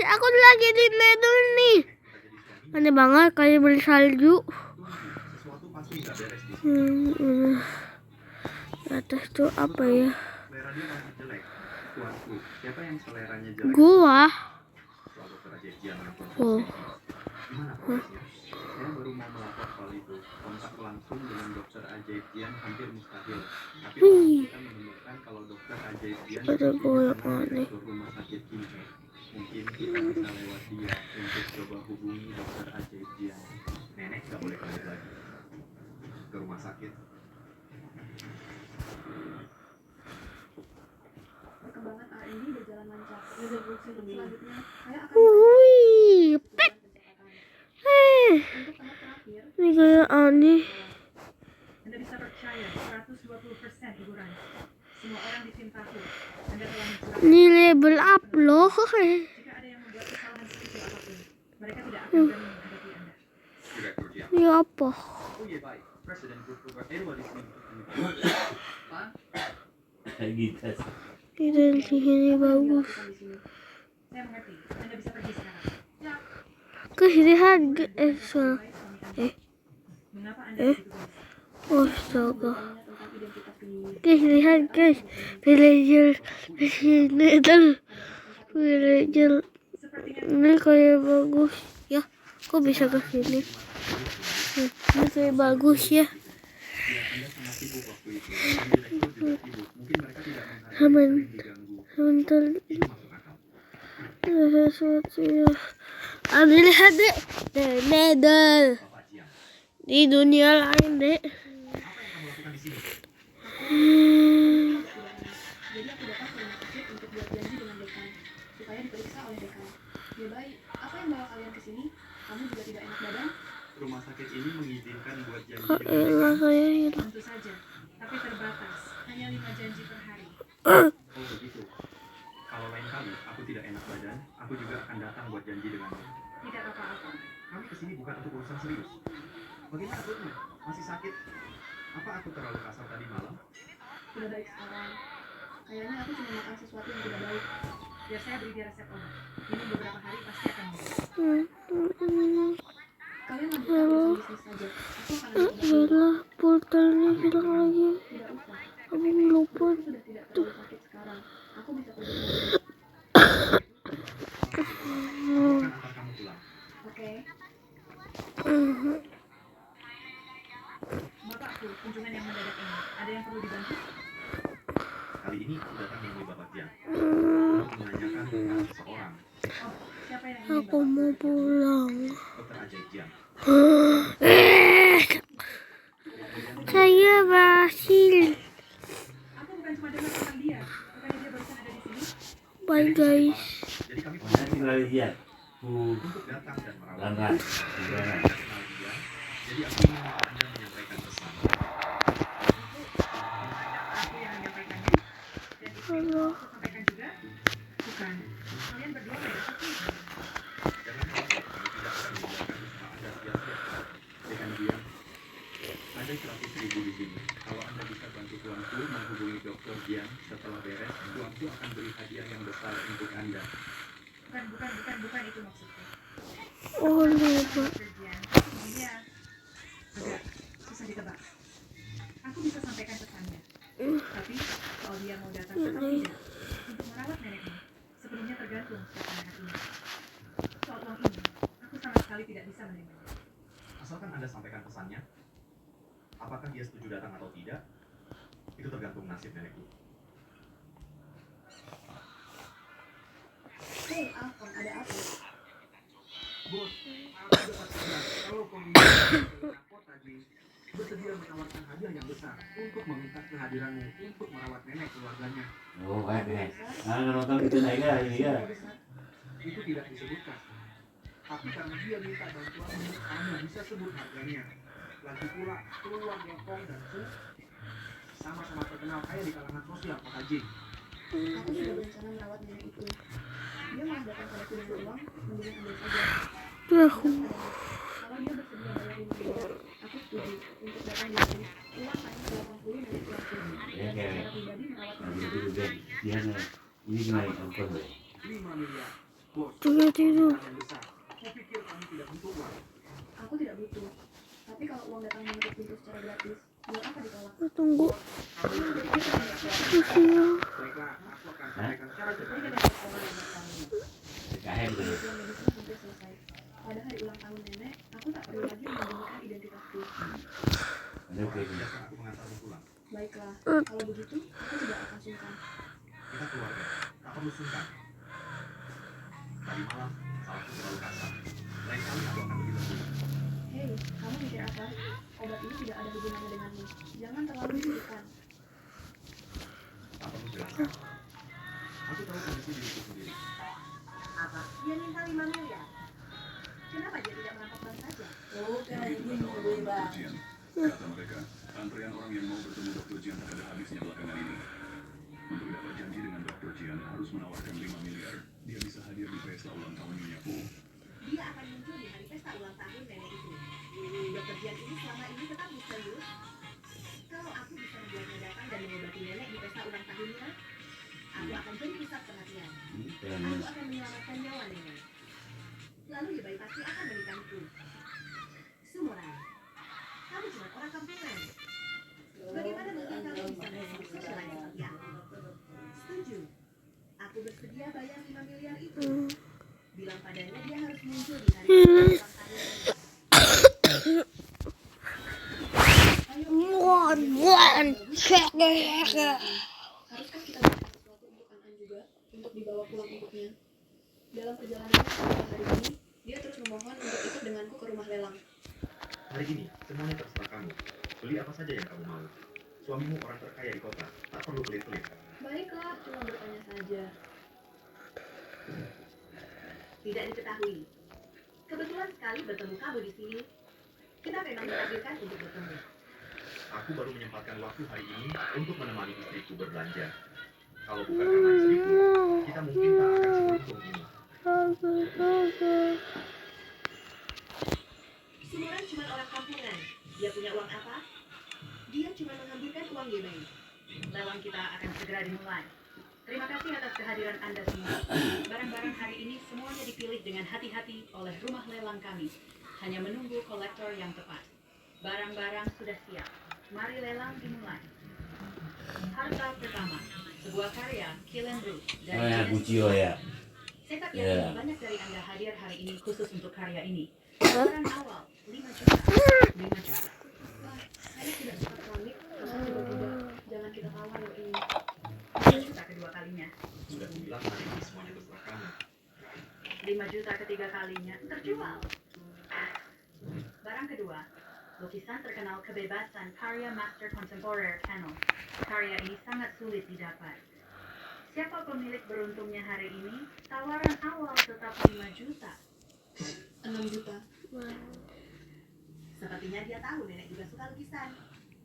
aku lagi di Nether nih. Aneh banget kayak beli salju. Atas tuh apa ya? Gua. Oh. Saya baru mau melapor soal itu. Kontak langsung dengan dokter Ajaib Dian hampir mustahil. Tapi kita menemukan kalau dokter Ajaib Dian Ada gua yang aneh. ke rumah sakit ini. Mungkin kita bisa lewat dia untuk coba hubungi dokter Ajaib Dian. Nenek nggak boleh balik lagi ke rumah sakit. Perkembangan R&D berjalan lancar. Selanjutnya, saya akan Wih, pet. untuk tahap terakhir. Ini kayak aneh. Anda bisa percaya 120% Ibu Rani. Semua orang di tim tahu Anda telah mencurahkan. Ini level up loh. Jika ada yang membuat kesalahan sekecil apapun, mereka tidak akan berani menghadapi Anda. Ini apa? Oh iya baik. Presiden Group Edward di sini. Pak? Gitu. Ini bagus. Saya mengerti. Anda bisa pergi sekarang. Ya. Kesedihan Mengapa Anda begitu gelisah? astaga. Kesedihan guys. Villager di sini tuh. Villager ini kayak bagus ya. Kok bisa ke sini? Ini kayak bagus ya. Sebentar. Ada sesuatu ya. Ambil lihat deh. Nether. Di dunia lain deh. Jadi aku datang ke rumah sakit untuk buat janji dengan dekan supaya diperiksa oleh dekan. Ya baik, apa yang bawa kalian ke sini? Kamu juga tidak enak badan? Rumah sakit ini mengizinkan buat janji Kok dengan elah saya hilang. Tentu saja, tapi terbatas. Hanya 5 janji per hari. Oh begitu. Kalau lain kali aku tidak enak badan, aku juga akan datang buat janji denganmu. Tidak apa-apa. Kami kesini bukan untuk urusan serius. Bagaimana perutmu? Masih sakit? Apa aku terlalu kasar tadi malam? Sudah baik sekarang. Kayaknya aku cuma makan sesuatu yang tidak baik. Biar saya beri dia resep obat. Minum beberapa hari pasti akan sembuh. Kalian lanjutkan urusan bisnis saja. Aku akan ambil obat dulu. Yalah, portalnya hilang lagi. Tidak usah. Aku lupa. Aku sudah tidak terlalu sakit sekarang. Aku bisa pergi sendiri. Aku akan antar kamu pulang. Oke. Bapakku, kunjungan yang mendadak ini. Ada yang perlu dibantu? Kali ini aku datang menemui Bapak Jian untuk menanyakan tentang seseorang, Oh, siapa yang ingin Aku bapak? mau pulang. Dokter Ajaib Jian. Saya berhasil. Aku bukan cuma dengar tentang dia. Bukannya dia barusan ada di sini? Bye guys. Jadi kami Mana tinggal dia? untuk datang dan merawat Langgar. dia. Jadi aku ingin Anda menyampaikan pesan. Aku yang menyampaikannya. Dan istri Halo. aku sampaikan juga? Bukan. Kalian berdua beda satu. Jangan khawatir, kami tidak akan membiarkan usaha Anda sia-sia. Dengan dia, ada 100.000 di sini. Kalau Anda bisa bantu tuanku menghubungi Dokter Jian setelah beres, tuanku akan beri hadiah yang besar untuk Anda. Bukan itu maksudku. Oh lupa. Kerjaan. Iya. Agak susah ditebak. Aku bisa sampaikan pesannya. Tapi kalau dia mau datang atau tidak untuk merawat nenekmu, sepenuhnya tergantung suasana hatinya. Soal uang ini, aku sama sekali tidak bisa menerimanya. Asalkan Anda sampaikan pesannya, apakah dia setuju datang atau tidak, itu tergantung nasib nenekku. Hei, Alfon, ada apa? Bos, aku dapat kabar kalau pemimpin kota bersedia menawarkan hadiah yang besar untuk meminta kehadiranmu untuk merawat nenek keluarganya. Oh, kayak deh. Nah, nonton itu saya ini ya. Itu tidak disebutkan. Tapi karena dia minta bantuanmu, kamu bisa sebut harganya. Lagi pula, keluarga Kong dan Su sama-sama terkenal kaya di kalangan sosial kota Jing. Aku sudah berencana merawat nenek itu. Dia mau datang padaku dengan uang, mendingan ambil saja. Aku Kalau dia bersedia bayar 5 miliar, aku setuju untuk datang di sini. Uang hanya 80 nenek tuanku. Ya, Dan kayak secara pribadi merawat nah, nenek. gitu juga. Dia nih, ini naik angkot deh. 5 miliar. Bos, Juga tidur. yang besar. Kupikir kamu tidak butuh uang. Aku tidak butuh. Tapi kalau uang datang menutup pintu secara gratis, buat apa ditolak? Tunggu. Kamu tidak bisa Usia. Baiklah, aku akan sampaikan secara Ini detail. kan ada orang yang bertanya. Kayak gitu. Kebutuhan medisnya hampir selesai. Pada hari ulang tahun nenek, aku tak perlu lagi menyembunyikan identitasku. Ada oke. Biarkan aku mengantarmu pulang. Baiklah, kalau begitu, aku tidak akan sungkan. Kita keluarga. Tak perlu sungkan. Tadi malam, salahku terlalu kasar. Lain kali aku akan lebih lembut. Hei, kamu mikir apa? Obat ini tidak ada hubungannya denganmu. Jangan terlalu disudutkan. Tak perlu jelaskan. Aku tahu kondisi diriku sendiri. Apa? Dia minta 5 miliar. Kenapa dia tidak merampok bank saja? Jian, kata mereka, antrean orang yang mau bertemu Dr. Jian tak ada habisnya belakangan ini. Untuk dapat janji dengan Dr. Jian harus menawarkan 5 miliar. Dia bisa hadir di pesta ulang tahun Nyonya Po. Dia akan muncul di hari pesta ulang tahun nenek itu. Dokter Jian ini selama ini tetap misterius. Kalau aku bisa membuatnya datang dan mengobati nenek di pesta ulang tahunnya, aku akan jadi pusat perhatian. Aku akan menyelamatkan nyawa nenek. Lalu Yebai pasti akan menikahiku. Sumurai, kamu cuma orang kampungan. Bagaimana mungkin kamu bisa menjadi sosialis seperti aku? Setuju. Aku bersedia bayar 5 miliar itu. Bilang padanya dia harus muncul di hari ulang tahun. Haruskah kita berikan sesuatu untuk An juga, untuk dibawa pulang untuknya? Dalam perjalanannya sepanjang hari ini, dia terus memohon untuk ikut denganku ke rumah lelang. Hari ini, semuanya terserah kamu. Beli apa saja yang kamu mau. Suamimu orang terkaya di kota. Tak perlu pelit-pelit. Baiklah, cuma bertanya saja. Tidak diketahui. Kebetulan sekali bertemu kamu di sini. Kita memang ditakdirkan untuk bertemu. Aku baru menyempatkan waktu hari ini untuk menemani istriku berbelanja. Kalau bukan karena istriku, kita mungkin tak akan seberuntung ini. Sumuran cuma orang kampungan. Dia punya uang apa? Dia cuma menghamburkan uang Yebai. Lelang kita akan segera dimulai. Terima kasih atas kehadiran Anda semua. Barang-barang hari ini semuanya dipilih dengan hati-hati oleh rumah lelang kami. Hanya menunggu kolektor yang tepat. Barang-barang sudah siap. Mari lelang dimulai. Harta pertama, sebuah karya Killen Bruce dari Oh ya, Genesis. Guccio ya. Saya tak Ya. yakin banyak dari Anda hadir hari ini khusus untuk karya ini. Tawaran awal 5 juta. 5 juta. Wah, saya tidak suka keramik. Kalau tiba-tiba, jangan kita tawar yang ini. 5 juta kedua kalinya. Sudah kubilang hari ini semuanya terserah kamu. 5 juta ketiga kalinya. Terjual. Barang kedua, lukisan terkenal kebebasan karya Master Contemporary Panel. Karya ini sangat sulit didapat. Siapa pemilik beruntungnya hari ini? Tawaran awal tetap 5 juta. 6 juta. Sepertinya dia tahu nenek juga suka lukisan.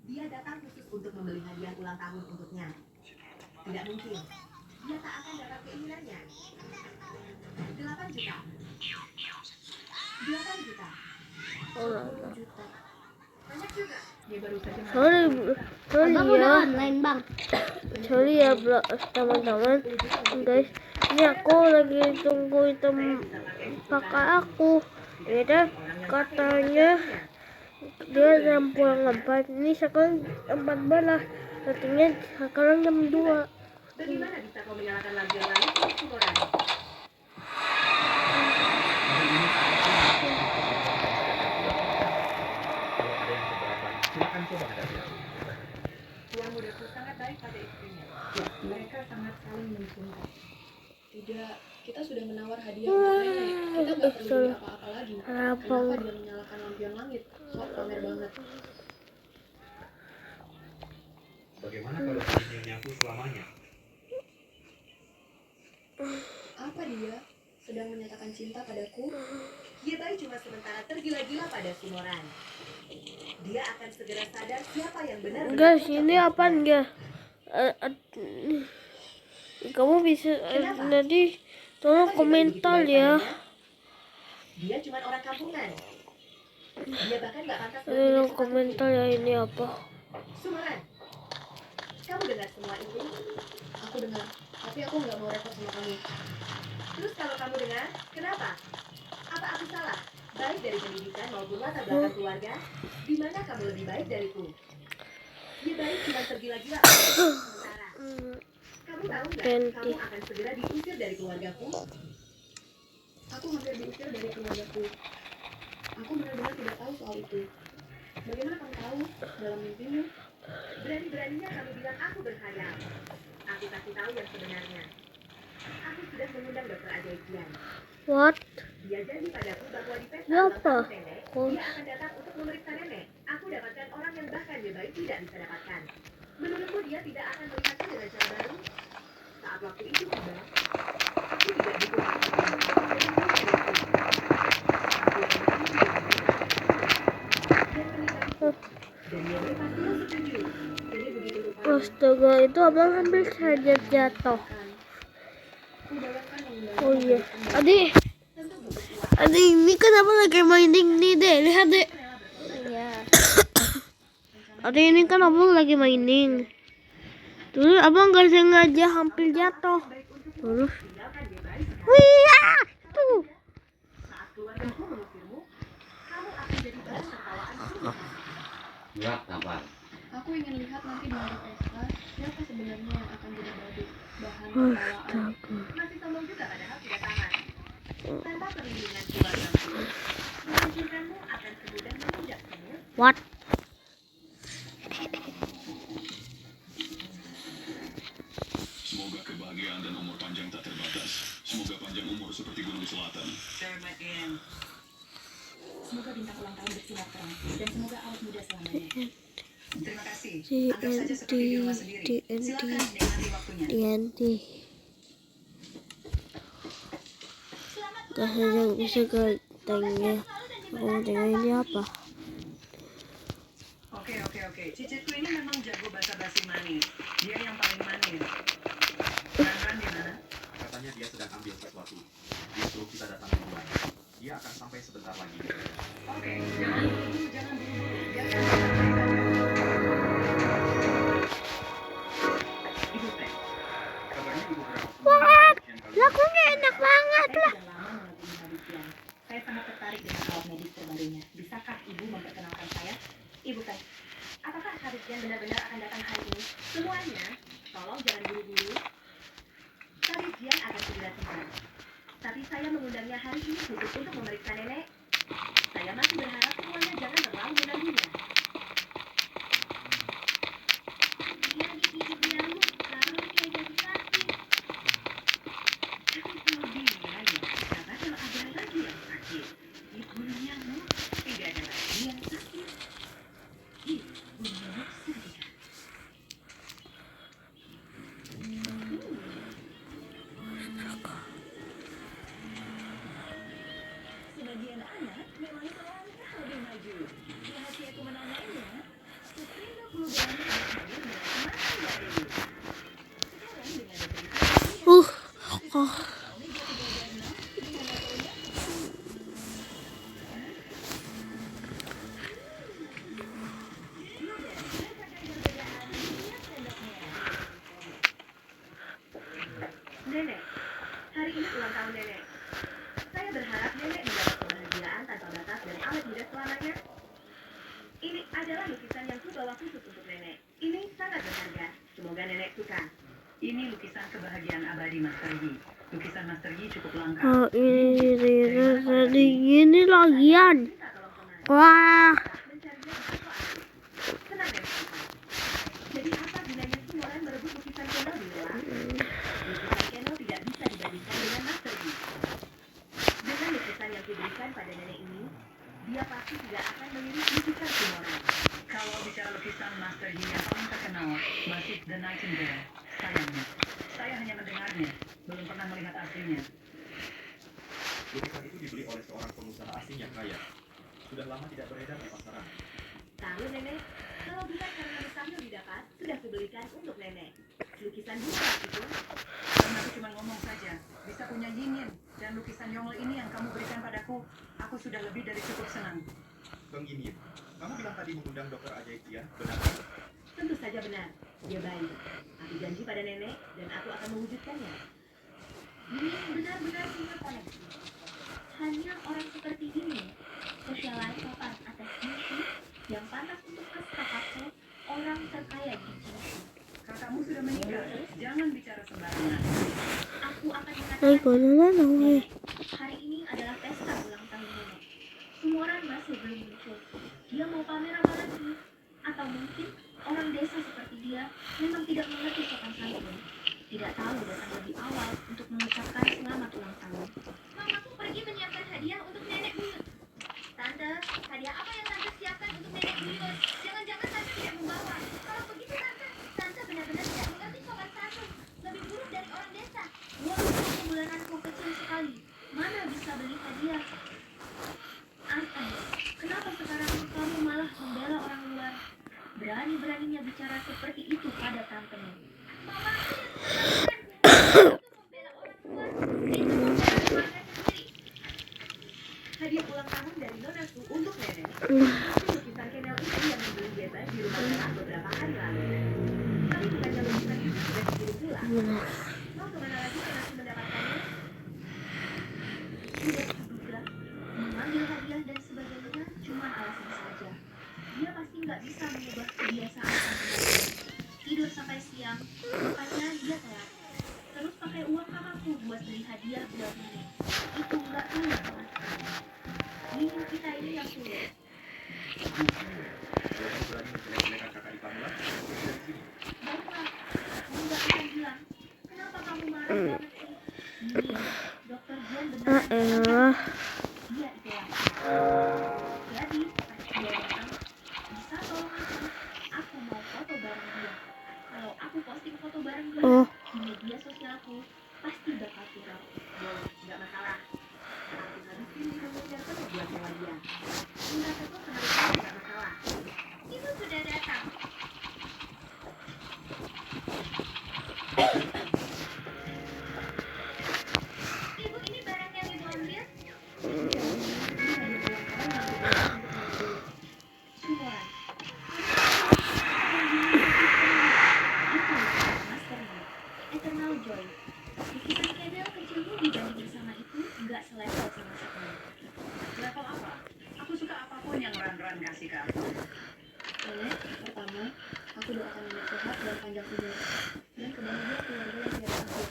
Dia datang khusus untuk membeli hadiah ulang tahun untuknya. Tidak mungkin. Dia tak akan dapat keinginannya. 8 juta. 8 juta. 10 juta. Banyak juga. Dia baru saja Sorry ya teman-teman, guys. Ini aku lagi tunggu pakai aku. Ya katanya dia jam pulang 4. Ini sekarang 14. Katanya sekarang jam 2. Bagaimana bisa kau menyalakan lampion langit untuk Sumurai? Kalau ada yang keberatan, silakan coba hadapi aku. Tuan mudaku sangat baik pada istrinya. Mereka sangat saling mencintai. Tidak, kita sudah menawar hadiah untuk nenek. Kita nggak perlu beli apa-apa lagi. Kenapa dia menyalakan lampion langit? Sok pamer banget. Bagaimana kalau hari nyaku selamanya? Apa dia? Sedang menyatakan cinta padaku? Yebai cuma sementara tergila-gila pada Sumurai. Dia akan segera sadar siapa yang benar-benar Guys, cocok ini untuk apa dia. enggak? Kamu bisa nanti tolong Apa Yebai komentar begitu baik ya. padanya? Dia cuma orang kampungan. Dia bahkan gak pantas Tolong berpindah sepatu. komentar ya ini apa. Sumurai, kamu dengar semua itu? Aku dengar, tapi aku nggak mau repot sama kamu. Terus kalau kamu dengar dengar? Kenapa? Apa aku salah? Baik dari pendidikan maupun latar belakang keluarga, di mana kamu lebih baik dariku? Dia baik cuma tergila-gila. Sementara, kamu tahu nggak? Kamu akan segera diusir dari keluargaku. Aku hampir diusir dari keluargaku. Aku benar-benar tidak tahu soal itu. Bagaimana kamu tahu? Dalam mimpimu, berani-beraninya kamu bilang aku berkhayal. Aku kasih tahu yang sebenarnya. Aku sudah mengundang dokter ajaib Jian. What? Dia janji padaku bahwa di pesta Ya ulang apa? tahun nenek, dia akan datang untuk memeriksa nenek. Aku dapatkan orang yang bahkan dia baik tidak bisa dapatkan. Menurutmu dia tidak akan melihatku dengan cara baru? Saat waktu itu tiba, aku tidak butuh waktu yang lama untuk menentukan dan menikahiku. Dan nenek pastinya setuju. Jadi begitu rupanya. Astaga, itu abang hampir saja jatuh. Oh iya, adik ini kenapa lagi mainin nih deh, lihat deh. Iya. Adik ini kan abang lagi mainin. Terus abang gak sengaja hampir jatuh. Terus, wih, tuh. Saat keluargaku mengusirmu, kamu akan jadi bahan tertawaanku. Gerak tampar. Aku ingin lihat nanti di hari pesta siapa sebenarnya yang akan jadi bahan tertawaan. Masih sombong juga padahal sudah tamat. Tanpa perlindungan keluargaku, menghancurkanmu akan semudah menginjakmu. What? Semoga kebahagiaan dan umur panjang tak terbatas. Semoga panjang umur seperti gunung selatan. Semoga bintang ulang tahun bersinar terang dan semoga awet muda selamanya. Terima kasih. TNT, Anggap saja seperti di rumah sendiri. TNT, Silakan nikmati waktunya. TNT. Gak saja bisa katanya. Aku mau tengok ini apa? Oke. Cicitku ini memang jago basa-basi manis. Dia yang paling manis. Ran di mana? Katanya dia sedang ambil sesuatu. Dia suruh kita datang duluan. Dia akan sampai sebentar lagi. Oke, jangan buru-buru. Biarkan dia sampai saja. Ibu Teh, Kabarnya di beberapa What? Lakunya enak banget saya lah. sudah lama mengagumi hadis Jian. Saya sangat tertarik dengan alat medis terbarunya. Bisakah Ibu memperkenalkan saya? Ibu Teh, apakah hadis Jian benar-benar akan datang hari ini? Semuanya, tolong jangan buru-buru. Hadis Jian akan segera tiba. Tapi saya mengundangnya hari ini khusus untuk memeriksa nenek. Saya masih berharap semuanya jangan terlalu mengganggunya. Dia dikit nyamuk, lalu dia jadi sakit. Aku selalu bilang ya, karena kalau ada lagi yang sakit, dibunuh nyamuk, tidak ada lagi yang sakit. Dibunuh nyamuk sedikit. Sebagian anak memang selangkah lebih maju. Rahasiaku menanyainya, Suprindo perlu berani bertanya dengan semakin baik. Sekarang dengan diberi Oh. Omega 3 dan 6, gimana taunya? Nenek, hari ini ulang tahun nenek. Saya berharap nenek mendapat kebahagiaan tanpa batas dan awet muda selamanya. Ini adalah lukisan yang kubawa khusus untuk nenek. Ini sangat berharga. Semoga nenek suka. Ini lukisan kebahagiaan abadi Master Yi. Lukisan Master Yi cukup langka. Oh ini tadi gini lagian. Minta tolong tenang. Wah. Mencarinya di toko antik. Tenang nenek suka. Jadi apa gunanya semua orang berebut lukisan Kendall di luar? Lukisan Kendall tidak bisa dibandingkan dengan Master Yi. Dengan lukisan yang diberikan pada nenek ini, dia pasti tidak akan melirik lukisan Kimura. Kalau bicara lukisan Master Yi yang paling terkenal, masih The Nightingale. Sayangnya, saya hanya mendengarnya, belum pernah melihat aslinya. Lukisan itu dibeli oleh seorang pengusaha asing yang kaya. Sudah lama tidak beredar di pasaran. Tahu nenek, kalau bukan karena mustahil didapat, sudah kubelikan untuk nenek. Lukisan bukan itu. Karena aku cuma ngomong saja, bisa punya Yingyin, dan lukisan Yongle ini yang kamu berikan padaku, aku sudah lebih dari cukup senang. Bang Yin, kamu bilang tadi mengundang dokter ajaib Jian, benar kan? Tentu saja benar, dia baik. Aku janji pada nenek dan aku akan mewujudkannya. Ini benar-benar punya koneksi. Aiko Nenek, hari ini adalah pesta ulang tahun nenek. Semua orang masih belum muncul. Dia mau pamer apa lagi? Atau mungkin orang desa seperti dia memang tidak mengerti sopan santun. Tidak tahu datang lebih awal untuk mengucapkan selamat ulang tahun. Mamaku pergi menyiapkan hadiah untuk nenek buyut. Tante, hadiah apa yang tante siapkan untuk nenek buyut? Jangan-jangan tante tidak membawa. Kalau begitu tante benar-benar tidak mengerti sopan santun. Lebih buruk dari orang desa. Uang bulananku kecil sekali. Mana bisa beli hadiah? Aneh, kenapa sekarang kamu malah membela orang luar? Berani-beraninya bicara seperti itu pada tantemu. Mama itu membela orang luar. Itu membela keluarga sendiri. Hadiah ulang tahun dari Nonaku untuk nenek. Itu lukisan Kenel itu yang dibeli bebas di rumah Nela beberapa hari lalu. Tapi bukannya lukisan itu sudah dikirim pulang. Mau kemana lagi Kenelku mendapatkannya? Sudah kuduga, mengambil hadiah dan sebagainya cuma alasan saja. Dia pasti nggak bisa mengubah kebiasaan sampai tidur sampai siang, makanya dia telat. Terus pakai uang kakakku buat beli hadiah buat nenek. Itu nggak enak sama sekali. Minum kita ini yang sulit. Kalau kamu berani menjelek-jelekan kakak ipar Mula, pergi dari sini. Baiklah, kamu nggak akan bilang. Kenapa kamu marah banget sih? Ini, dokter Jian benar. Dia itu laki. Jadi, pas dia datang, bisa tolong aku. Aku mau foto bareng dia. Kalau aku posting foto bareng dia di media sosialku, pasti bakal viral. Boleh, nggak masalah. Aku habisin minumnya penuh buat Nela dia. Minta satu sehari sekali nggak masalah. Ibu sudah datang. Ibu, ini barang yang ibu ambil. Sumuran. Itu masternya. Eternal Joy. Lukisan Kenel kecilmu dibanding sama itu nggak selevel sama sekali. Level apa? Aku suka apapun yang Ran kasih ke aku. Nenek, pertama, aku doakan nenek sehat dan panjang umur. Dan kebahagiaan keluarga yang tiada akhir.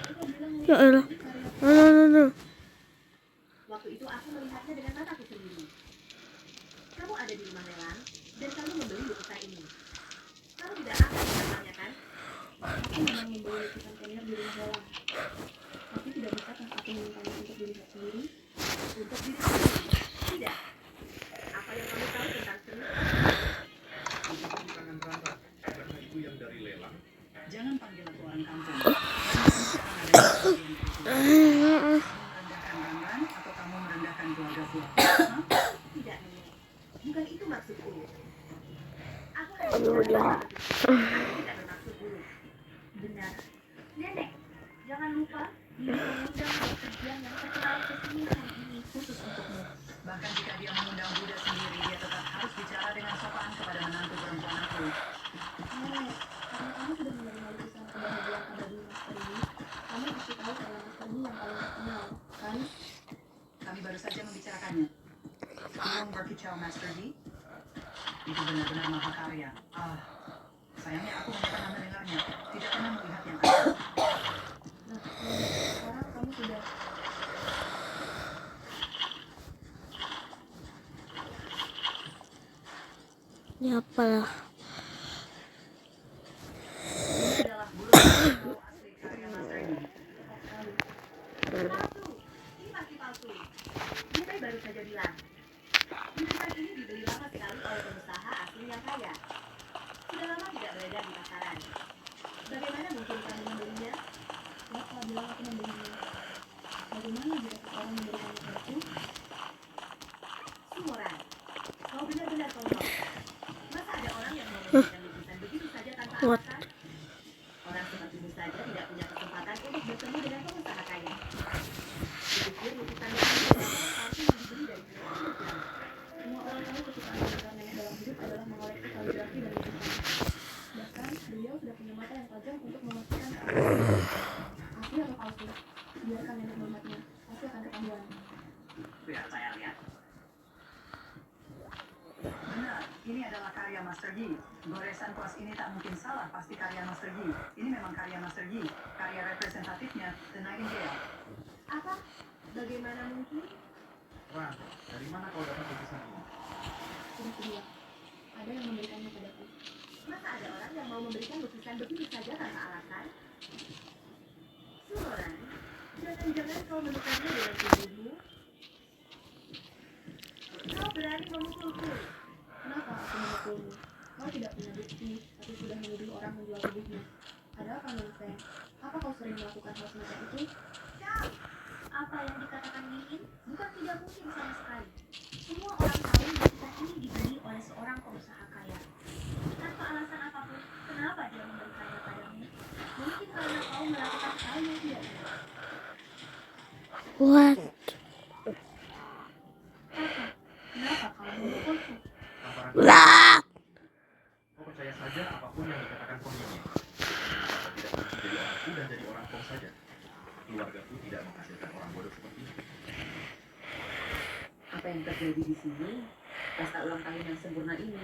Kedua, kita bilang Ya elah. No. Waktu itu aku melihatnya dengan mataku sendiri. Kamu ada di rumah Nelang dan kamu membeli lukisan ini. Kamu tidak akan mengenalnya kan? aku memang membeli lukisan Kenel di rumah Lelang. Tapi tidak bisa kan aku memintanya untuk dilihat sendiri? Untuk diri sendiri. Tidak. Apa yang kamu tahu tentang seni? Itu di tangan Rara, karena itu yang dari lelang. Jangan panggil aku orang kampung. Dan sekarang ada yang merendahkan Ran atau kamu merendahkan keluargaku? Hah? Tidak, Nenek. Bukan itu maksudku. Aku hanya bicara aku tidak bermaksud buruk. Benar. Nenek, jangan lupa dia mengundang dokter Jian yang terkenal ke sini hari ini khusus untukmu. Bahkan jika dia mengundang Buddha sendiri, dia tetap harus bicara dengan sopan kepada menantu perempuan aku. Nenek, karena kamu sudah menerima lukisan kebahagiaan abadi Master Yi, kamu pasti tahu karena Master Yi yang paling terkenal, kan? Kami baru saja membicarakannya. Gunung Berkicau Master Yi itu benar-benar mahakarya. Sayangnya aku hanya pernah mendengarnya, tidak pernah melihat yang asli. Nah, Nenek, sekarang kamu sudah Ini apalah. Ini adalah burung berkicau asli karya Master Yi. Palsu. Ini pasti palsu. Dia baru saja bilang. Lukisan ini dibeli lama sekali oleh pengusaha asing yang kaya. Sudah lama tidak beredar di pasaran. Bagaimana mungkin kamu membelinya? Siapa bilang aku membelinya? Bagaimana jika seseorang memberikannya padaku? Sumuran. Kau benar-benar tolong. Masa ada orang yang mau memberikan lukisan begitu saja tanpa What? alasan? Orang sepertimu saja tidak punya kesempatan untuk bertemu dengan pengusaha kaya. Kupikir lukisan yang palsu yang dibeli dari pengusaha. Semua orang tahu kesukaan besar nenek dalam hidup adalah mengoleksi kaligrafi dan lukisan. Bahkan, beliau sudah punya mata yang tajam untuk memastikan keaslian. Asli atau palsu? Biarkan nenek melihatnya, pasti akan ketahuan. Lihat saya lihat. Benar, ini adalah karya Master Yi. Goresan kuas ini tak mungkin salah, pasti karya Master Yi. Ini memang karya Master Yi. Karya representatifnya, The Nightingale. Apa? Bagaimana mungkin? Wah, dari mana kau dapat lukisan ini? Sudah kedua, ada yang memberikannya padaku. Masa ada orang yang mau memberikan lukisan begitu saja tanpa alasan? Sumoran, jangan-jangan kau menukarnya dengan tubuhmu? Kau berani memukulku? Kenapa aku memukulmu? Kau tidak punya bukti, tapi sudah menuduh orang menjual tubuhnya. Ada apa, Nonsen? Apa kau sering melakukan hal semacam itu? Kau, apa yang dikatakan Mimin bukan tidak mungkin sama sekali. Semua orang tahu lukisan ini dibeli oleh seorang pengusaha kaya. Tanpa alasan apapun, kenapa dia memberikannya padamu? Mungkin karena kau melakukan hal yang tidak benar. What? Kenapa kau memukulku? Tamparan Lah. kau percaya saja apapun yang dikatakan pemiliknya. Tidak mungkin jadi orangku dan jadi orang kong saja. Keluargaku tidak menghasilkan orang bodoh seperti ini. Apa yang terjadi di sini? Pesta ulang tahun yang sempurna ini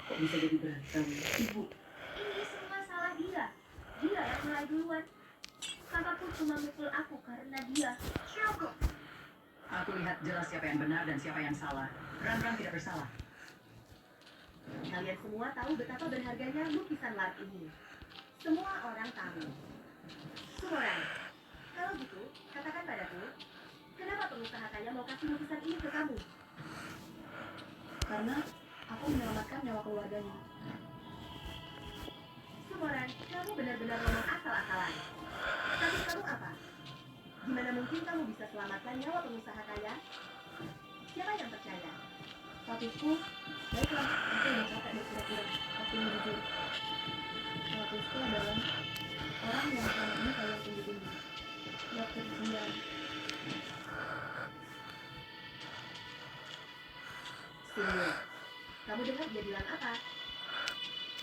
kok bisa jadi berantem? Ibu, Ini semua salah dia. Dia yang mulai duluan. Kakakku cuma mukul aku karena dia. Cukup. Aku lihat jelas siapa yang benar dan siapa yang salah. Ran tidak bersalah. Kalian semua tahu betapa berharganya lukisan Lar ini. Semua orang tahu. Sumoran, kalau gitu, katakan padaku, kenapa pengusaha kaya mau kasih lukisan ini ke kamu? Karena aku menyelamatkan nyawa keluarganya. Sumoran, kamu benar-benar ngomong asal-asalan. Tapi kamu apa? Gimana mungkin kamu bisa selamatkan nyawa pengusaha kaya? Siapa yang percaya? Statusku, baiklah, aku udah capek berpura-pura. Waktunya jujur. Statusku adalah orang yang selama ini kalian tunggu-tunggu. Dokter Jian. Sini. Kamu dengar dia bilang apa?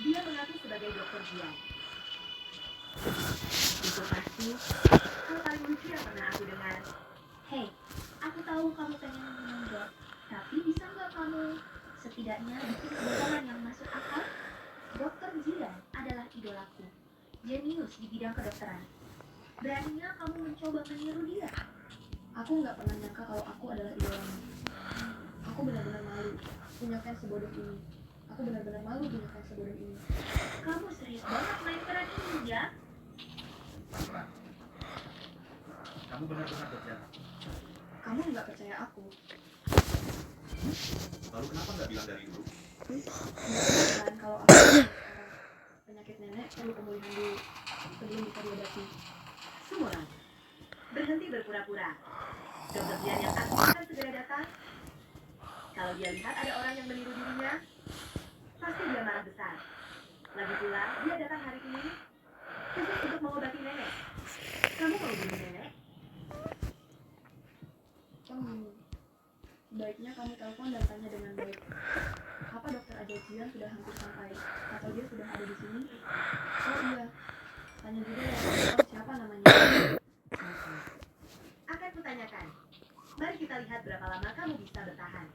Dia mengaku sebagai dokter Jian. Itu pasti hal paling lucu yang pernah aku dengar. Hei, aku tahu kamu pengen menonjol, tapi bisa nggak kamu setidaknya bikin kebohongan yang masuk akal? Dokter Jian adalah idolaku, jenius di bidang kedokteran. Beraninya kamu mencoba meniru dia? Aku nggak pernah nyangka kalau aku adalah idolamu. Aku benar-benar malu punya fans sebodoh ini. Aku benar-benar malu punya fans sebodoh ini. Kamu serius banget main peran ini ya? Tamparan. Kamu benar-benar berjalan. Kamu nggak percaya aku. Lalu kenapa nggak bilang dari dulu? Kan kalau aku sekarang penyakit nenek perlu pemulihan dulu sebelum bisa diobati. Sumoran, berhenti berpura-pura. Dokter Jian yang asli akan segera datang. Kalau dia lihat ada orang yang meniru dirinya, pasti dia marah besar. Lagi pula, dia datang hari ini khusus untuk mengobati nenek. Kamu mau bunuh nenek? Sebaiknya kamu telepon dan tanya dengan baik. Apa dokter Ajajian sudah hampir sampai? Atau dia sudah ada di sini? Oh iya, tanya juga ya siapa namanya. Akan kutanyakan. Mari kita lihat berapa lama kamu bisa bertahan.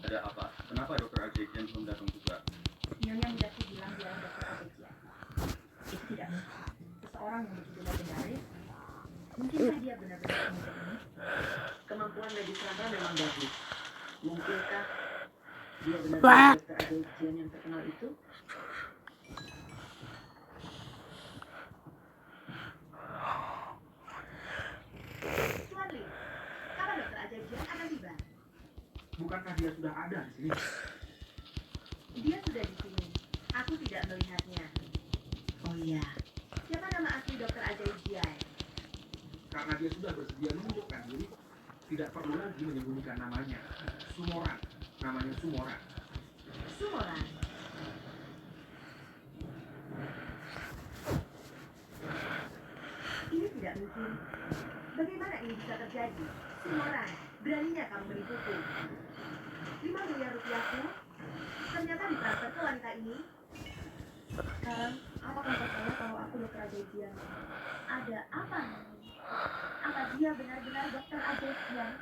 Ada apa? Kenapa dokter Ajajian belum datang juga? Nyonya Mudaku bilang dia dokter Ajajian. Itu tidak mungkin. Seseorang yang begitu legendaris, mungkinkah dia benar-benar semudah ini? kemampuan medis Rara memang bagus. Mungkinkah dia Wah. benar-benar dokter Ajajian yang terkenal itu? Tuan Lee, kapan dokter Ajajian akan tiba? Bukankah dia sudah ada di sini? Dia sudah di sini. Aku tidak melihatnya. Oh iya, siapa nama asli dokter Ajajian? Karena dia sudah bersedia menunjukkan diri, tidak perlu lagi menyembunyikan namanya. Sumoran. Namanya Sumoran. Sumoran. Ini tidak mungkin. Bagaimana ini bisa terjadi? Sumoran, beraninya kamu menipuku. 5 miliar rupiahku ternyata ditransfer ke wanita ini. Sekarang, apa kamu percaya kalau aku dokter Ajajian? Ada apa? Apa dia benar-benar dokter Ajajian?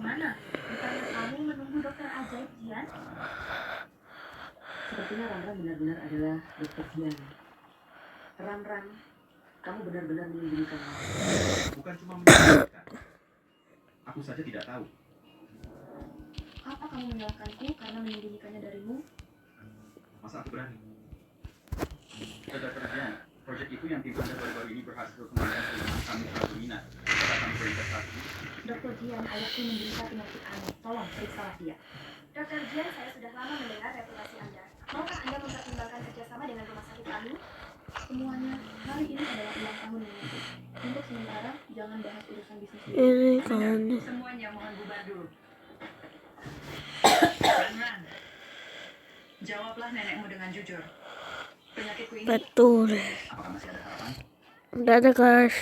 kemana? Bukannya kamu menunggu dokter ajaib Jian? Sepertinya Ram-Ram benar-benar adalah Dokter Jian. Ram-Ram, kamu benar-benar menyembunyikannya. Bukan cuma menyembunyikan. Aku saja tidak tahu. Apa kamu menyalahkanku karena menyembunyikannya darimu? Masa aku berani? Dr. Jian, proyek itu yang tim Anda baru-baru ini berhasil kembalikan kelemahan kami sangat berminat. Apakah kami berinvestasi? Dr. Jian, ayahku menderita penyakit aneh. Tolong periksalah dia. Dr. Jian, saya sudah lama mendengar reputasi Anda. Maukah Anda mempertimbangkan kerjasama dengan rumah sakit kami? Semuanya, hari ini adalah ulang tahun Nenek. Untuk sementara, jangan bahas urusan bisnis dulu. Ini kan Semuanya mohon bubar dulu. Ran, jawablah nenekmu dengan jujur. Penyakitku ini betul. Apakah masih ada harapan? Udah ada guys.